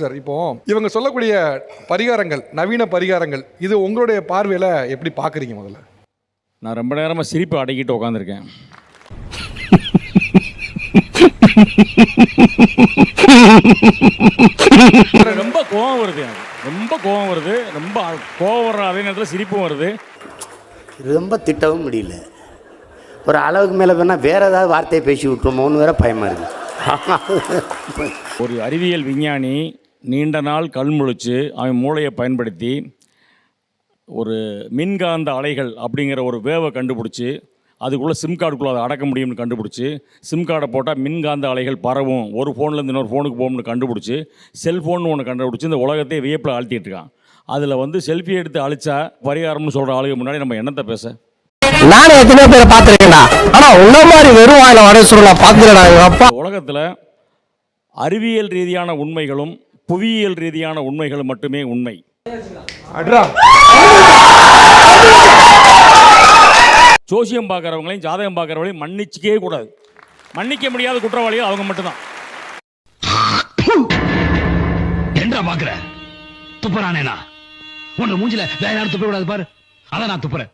Sir, இப்போ இவங்க சொல்லக்கூடிய பரிகாரங்கள், நவீன பரிகாரங்கள், இது உங்களுடைய பார்வையில் எப்படி பார்க்குறீங்க? முதல்ல நான் ரொம்ப நேரமாக சிரிப்பு அடக்கிட்டு உட்காந்துருக்கேன். ரொம்ப கோவம் வருது, எனக்கு ரொம்ப கோவம் வருது. ரொம்ப கோவம் வர்ற அதே நேரத்தில் சிரிப்பும் வருது. ரொம்ப திட்டவும் முடியல. ஒரு அளவுக்கு மேலே வேணால் வேறு ஏதாவது வார்த்தையை பேசி விட்டுருமோன்னு வேற பயமாக இருக்குது. ஒரு அறிவியல் விஞ்ஞானி நீண்ட நாள் கண் முழிச்சு அவன் மூளையை பயன்படுத்தி ஒரு மின்காந்த அலைகள் அப்படிங்கிற ஒரு வேவை கண்டுபிடிச்சி அதுக்குள்ளே சிம் கார்டுக்குள்ளே அதை அடக்க முடியும்னு கண்டுபிடிச்சி, சிம் கார்டை போட்டால் மின்காந்த அலைகள் பரவும், ஒரு ஃபோன்லேருந்து இன்னொரு ஃபோனுக்கு போகும்னு கண்டுபிடிச்சி, செல்ஃபோன் ஒன்று கண்டுபிடிச்சி இந்த உலகத்தை வியப்பில் ஆழ்த்திட்டு இருக்கான். அதில் செல்ஃபி எடுத்து அழிச்சா பரிகாரம்னு சொல்கிற ஆளுக்கு முன்னாடி நம்ம என்னத்தை பேச? நானே எத்தனை பேரை பார்த்துருக்கேன்டா, ஆனால் உள்ள மாதிரி வெறும் வாயில வர சொல்ல பார்த்துக்கிறேன். உலகத்தில் அறிவியல் ரீதியான உண்மைகளும் புவியியல் ரீதியான உண்மைகளும் மட்டுமே உண்மை. ஜோசியம் பார்க்குறவங்களையும் ஜாதகம் பார்க்குறவங்களையும் மன்னிச்சிக்கவே கூடாது. மன்னிக்க முடியாத குற்றவாளிகள் அவங்க மட்டும்தான். என்ன பார்க்குற? துப்புறானேனா உன்னை மூஞ்சில வேற யாரும் துப்ப கூடாது பாரு. அதான் நான் துப்புறேன்.